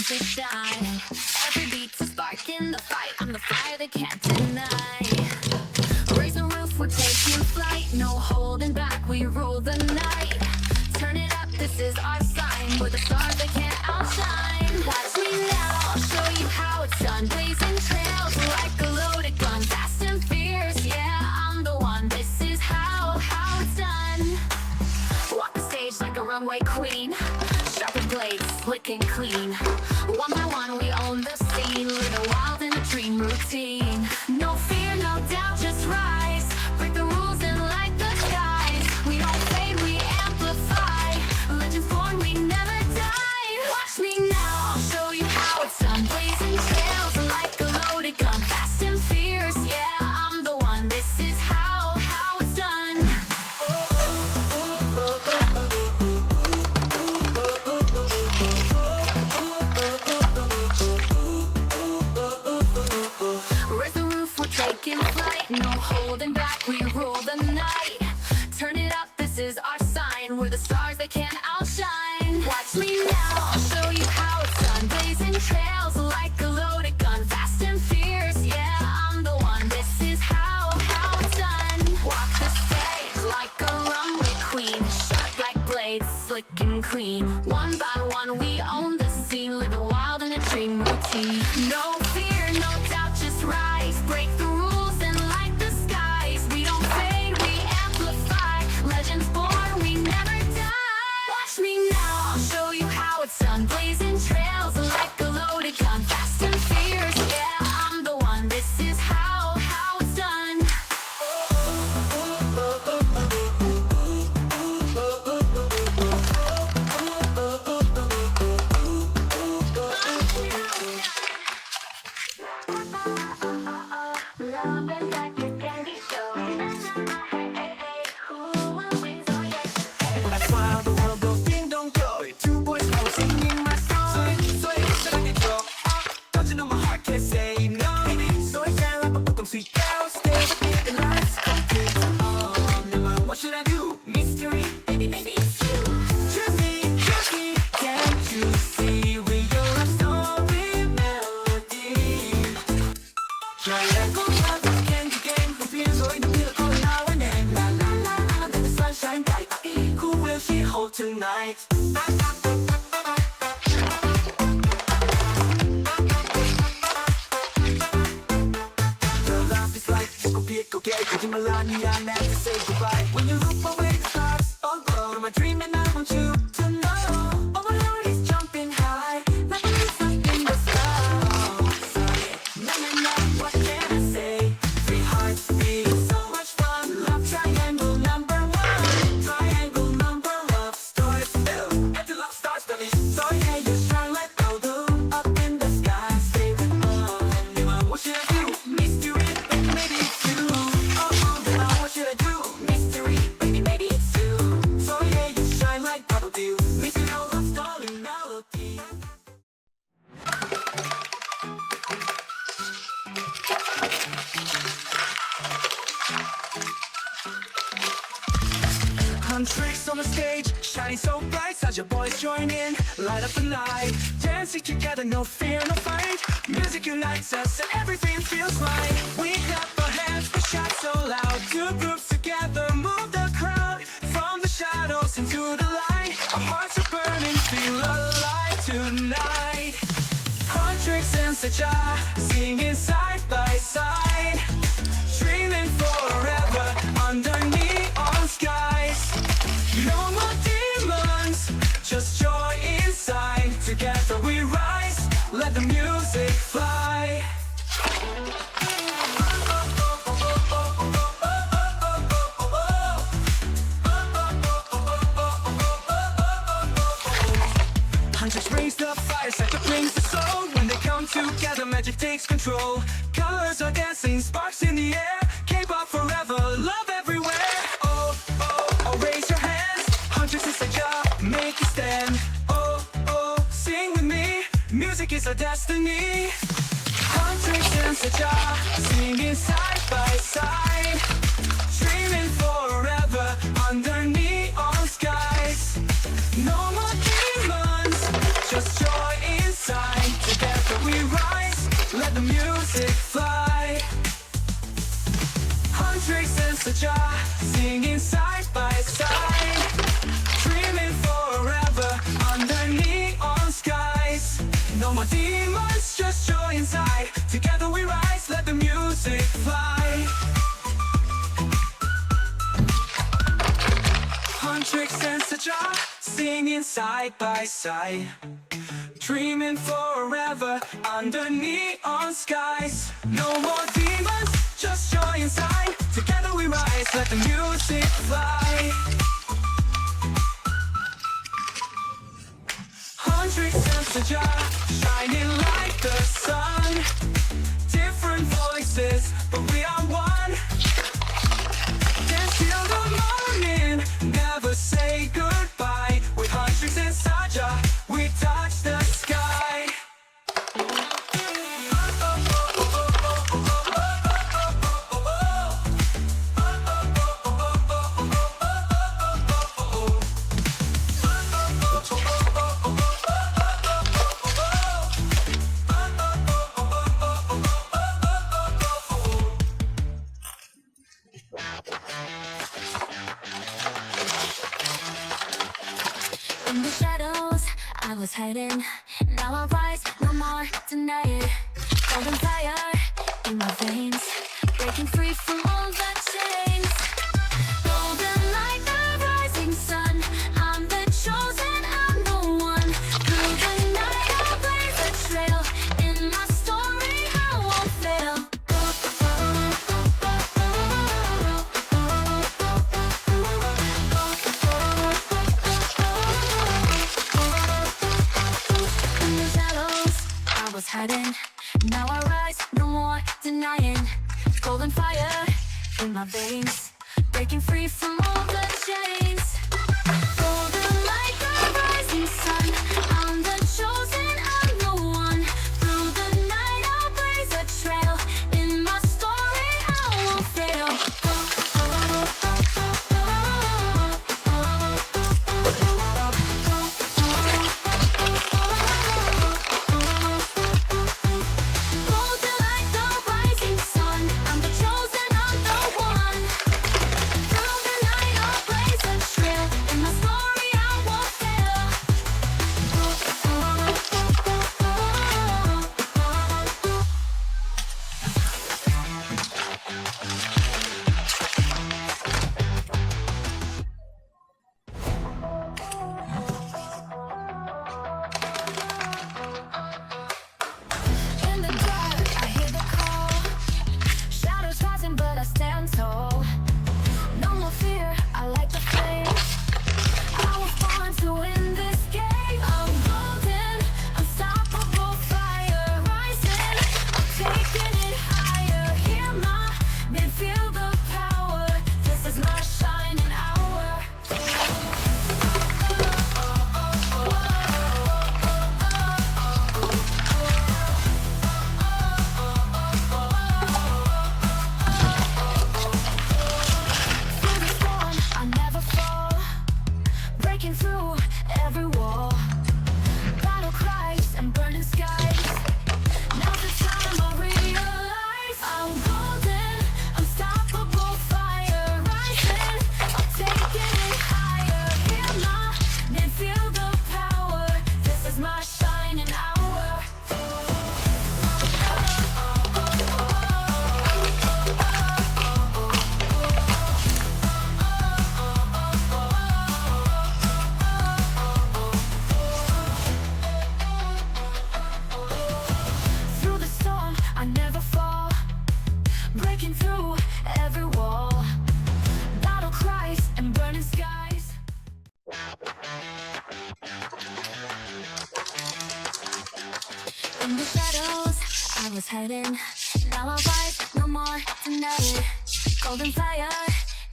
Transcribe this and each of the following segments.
to shine. Every beat's a spark in the fight. I'm the fire they can't deny. Raise the roof, we're taking flight. No holding back, we rule the night. Turn it up, this is our sign. We're the stars they can't outshine. Watch me now, I'll show you how it's done. Blazing trails like a loaded gun. Fast and fierce, yeah, I'm the one. This is how it's done. Walk the stage like a runway queen. Sharper blades, slick and clean. One by one we own the scene. Living wild in a dream routine. No fear, no doubt, just rise. Break the rules and light the skies. We don't fade, we amplify. Legends born, we never die. Watch me now, I'll show you how it's done. Blazing trails like a loaded gun. Fast and fierce, yeah, I'm the one. This is how it's done. Raise the roof, we're taking flight. No holding back, we rule the night. Turn it up, this is our sign. We're the stars they can't outshine. Watch me now, I'll show you how it's done. Blazing trails like a loaded gun. Fast and fierce, yeah, I'm the one. This is how it's done. Walk the stage like a runway queen. Sharp like blades, slick and clean. One by one we own the scene. Living wild in a dream routine. No fear, no doubt, just rise. Break the rules and light the skies. We don't fade, we amplify. Legends born, we never die. Watch me now, I'll show you how it's done. Blazing trails like a loaded gun. Fast and fierce, yeah, I'm the one. This is how it's done. Love is like a candy show. Who will win? So yes. That's why the world goes ding dong go. Two boys all singing my song. So 사랑해줘. touching on my heart, can't say no. So I can't let my book sweet girl stay. And let's complete. What should I do? Mystery, maybe it's you. Trust me, can't you see we go a story melody? Triangle love, candy game. Who feels so in the middle now and then? La la la la, let the sunshine bright. Who will she hold tonight? The love is like pico gay. 거짓말 아니야, never say goodbye. When you look away, the stars all glow. I'm a dream and I want you to know. Oh, my heart is jumping high, like a leaf up in the sky. So yeah, na na na, what can I say? Three hearts beat, so much fun. Love triangle number one. Triangle number love stories filled. And the love starts to me. So yeah, you shine like Doodle up in the sky. Stay with me. What should I do? Mystery, baby, maybe it's you. What should I do? Mystery, baby, maybe it's you. So yeah, you shine like Doodle do. Missing all love story melody. Tricks on the stage, shining so bright. Such your boys join in, light up the night. Dancing together, no fear, no fight. Music unites us and everything feels right. We clap our hands, we shout so loud. Two groups together, move the crowd. From the shadows into the light. Our hearts are burning, feel alive tonight. Tricks and such singing side by side. Dreaming forever under neon skies. No more demons, just joy inside. Together we rise, let the music fly. Hunters raise the fire, set the brings the soul. When they come together, magic takes control. Colors are dancing, sparks in the air. K-pop forever, love everywhere. Oh, oh, oh, raise your hands. Hunters is a job, make a stand. Oh, oh, sing with me. Music is our destiny. Hunters and such singing side by side. Dreaming forever under neon skies. No more demons, just joy inside. Huntress and Saja, singing side by side, dreaming forever under neon skies. No more demons, just joy inside. Together we rise, let the music fly. Huntress and Saja, singing side by side, dreaming forever under neon skies. No more demons, just joy inside. Together we rise, let the music fly. Huntress and Saja, shining like the sun. Different voices, but we are one. Dance till the morning, never say goodbye. With Huntress and Saja, we touch the sky. In the shadows, I was hiding. Now I rise, no more denying. Golden fire in my veins, breaking free from all the chains. Golden like the rising sun, I'm the chosen, I'm the one. Through the night I'll blaze a trail. In my story I won't fail. In the shadows, I was hiding. Now I rise, no more denying. Golden fire in my veins, breaking free from all the chains. Golden like the rising sun, I'm the chosen, I'm the one. Through the night I'll blaze a trail. In my story I won't fail. Golden like the rising sun, I'm the chosen, I'm the one. Through the night I'll blaze a trail. In my story I won't fail. In the dark, I hear the call. Shadows rising, but I stand tall. No more fear, I light the flame. I was born to win this game. I'm golden, unstoppable fire rising. I'm taking it higher. Hear my men, feel the power. This is my shining hour. Through the storm, I never fall. Breaking through every wall. Battle cries and burning skies. Now's the time I realize I'm golden, unstoppable fire rising. I'm taking it higher. Hear my men, feel the power. This is my shining hour. Through the storm, I never fall. Breaking through every wall. Battle cries and burning skies. In the shadows, I was hiding. Now I rise, no more denying. Golden fire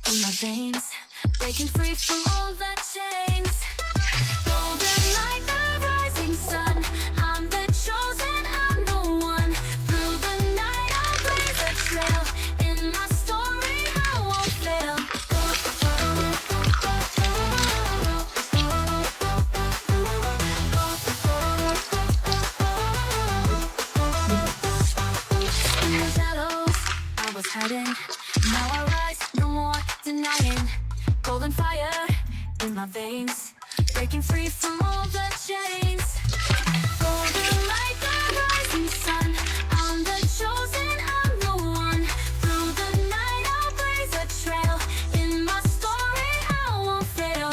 in my veins, breaking free from all the chains. Golden like the rising sun, I'm the chosen, I'm the one. Through the night I'll blaze a trail. In my story I won't fail. In the shadows, I was hiding. Now I rise, my veins, breaking free from all the chains. Golden like the rising sun, I'm the chosen, I'm the one. Through the night I'll blaze a trail, in my story I won't fail.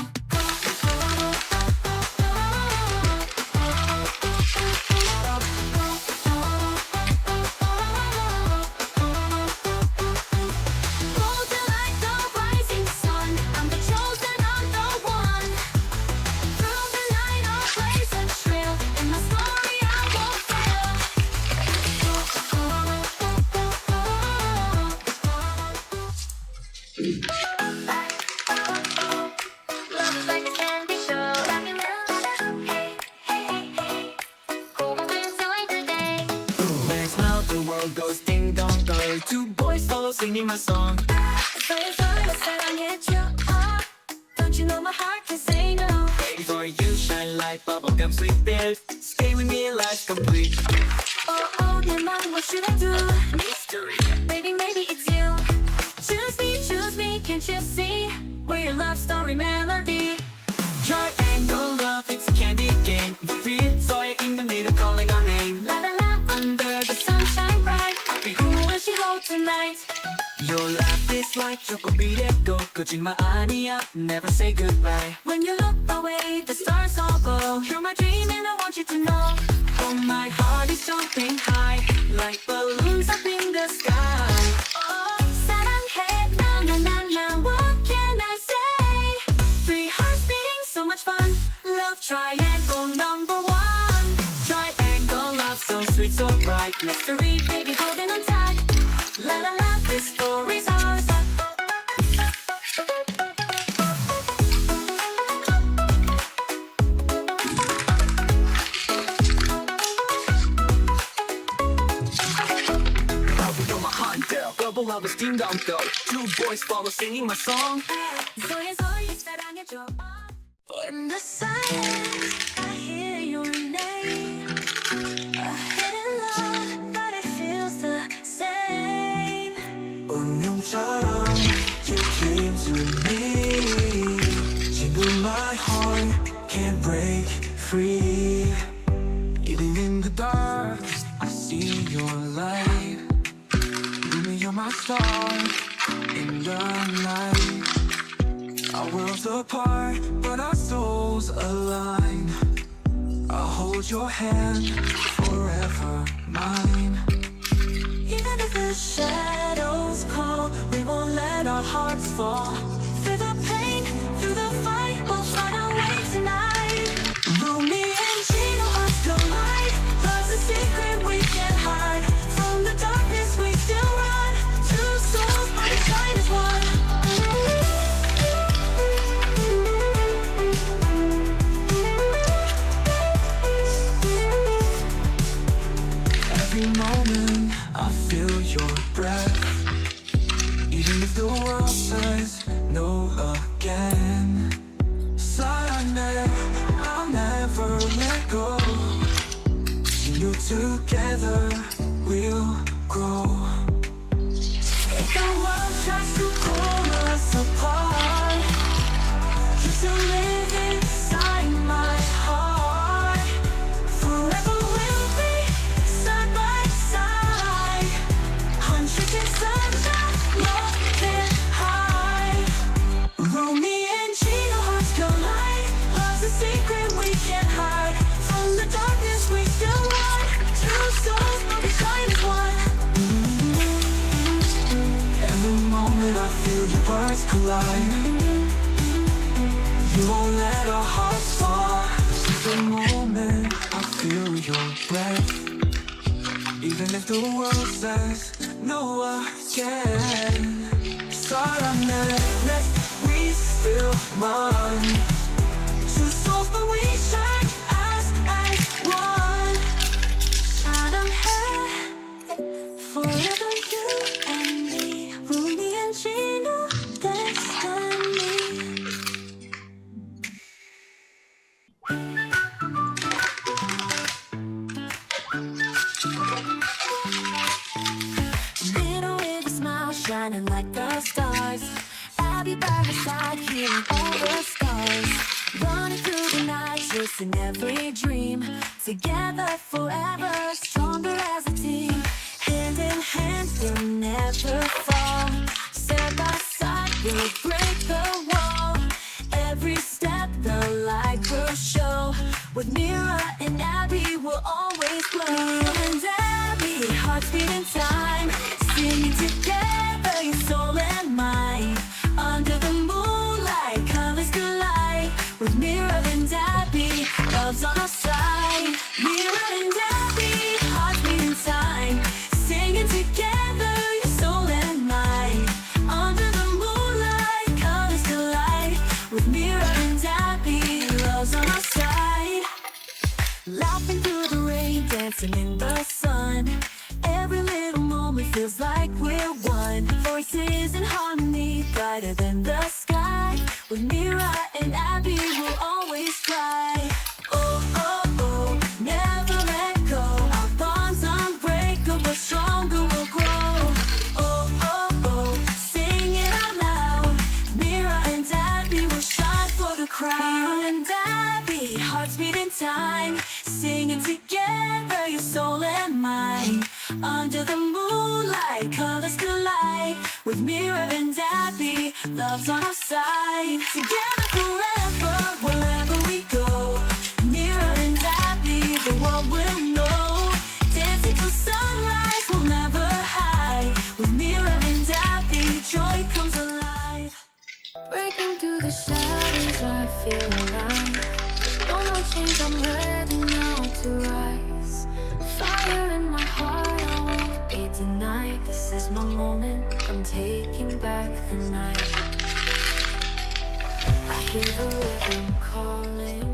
Golden like the rising sun, I'm the chosen, I'm the one. Through the night I'll blaze a trail, in my story I won't fail. Love like a candy show, rock and roll. Hey, hey, hey, hey. Cool winds like the day. When I smile, the world goes ding dong dong. Two boys follow singing my song. Sorry, I said I hit you up. Don't you know my heart can say no? Waiting for you, shine like bubblegum sweet beard. Stay with me, life's complete. Oh, demon, what should I do? Mystery. Baby, maybe it's you. Choose me, can't you see? We're your love story melody. Triangle love, it's a candy game. Free toy in the middle, calling our name. La la la, under the sunshine bright. Who will she hold tonight? Your laugh is like chocolate echo. 거짓말 아니야, never say goodbye. When you look away, the stars all glow. You're my dream and I want you to know. Oh, my heart is jumping high, like balloons up in the sky. Oh, 사랑해, na na na na. What can I say? Three hearts beating, so much fun. Love triangle number one. Triangle love, so sweet, so bright. Mystery, baby, holding on tight. La la la, this story's ours. You're my hunter, couple lovers ding dong go. Two boys follow singing my song. Zoe, 사랑해줘. In the silence, I hear your name. A hidden love, but it feels the same. 운명처럼 you came to me. 지금 my heart can't break free. Even in the dark, I see your light. Rumi, you're my star in the night. Our worlds apart, but our souls align. I'll hold your hand forever, mine. Even if the shadows call, we won't let our hearts fall. Through the pain, through the fight, we'll find our way tonight. Rumi and Jinu, hearts collide. Love's a secret we can't hide. From the darkness we still run. Two souls, but we shine as one. Every moment I feel your breath. Even if the world says no again. Silent, I'll never let go. You together we'll grow. If the world tries to pull us apart, you still live inside my heart. Forever we'll be side by side. Hundreds in sunshine, love can't hide. Rumi and Jinu, hearts collide. Love's a secret we can't hide. From the darkness we still run. Two souls, but we shine as one. Every moment I feel your words collide. You won't let our hearts fall. Every moment I feel your breath. Even if the world says no again. Silent, we still run. Two souls but we shine as one. 사랑해, forever you and me. Rumi and Jinu, destiny. Little with a smile, shining like the stars. I'll be by her side, hearing all the stars, running through the night, chasing every dream. Together forever, stronger as a team. Hand in hand, we'll never fall. Side by side, we'll break the wall. Every step, the light will show. With Mira and Abby, we'll always glow. Mira and Abby, hearts beating time, singing together, your soul and mind. Under the moonlight, colors collide. With Mira and Abby, love's on our side. Mira and Abby, hearts beating time, singing together, your soul and mind. Under the moonlight, colors collide. With Mira and Abby, love's on our side. Laughing through the rain, dancing in the sun. Every little moment feels like we're one. Voices in harmony, brighter than the sky. With Mira and Abby, we'll always fly. Oh, oh, oh, never let go. Our bonds unbreakable, stronger we'll grow. Oh, oh, oh, sing it out loud. Mira and Abby will shine for the crowd. Mira and Abby, hearts beating time, singing together, your soul and mind. Under the moonlight, colors collide. With Mira and Abby, love's on our side. Together forever, wherever we go. Mira and Abby, the world will know. Dancing till sunrise, we'll never hide. With Mira and Abby, joy comes alive. Breaking through the shadows, I feel alive. No more chains, I'm ready now to rise. Fire in my heart, I won't be denied. This is my moment, I'm taking back the night. I hear the rhythm calling.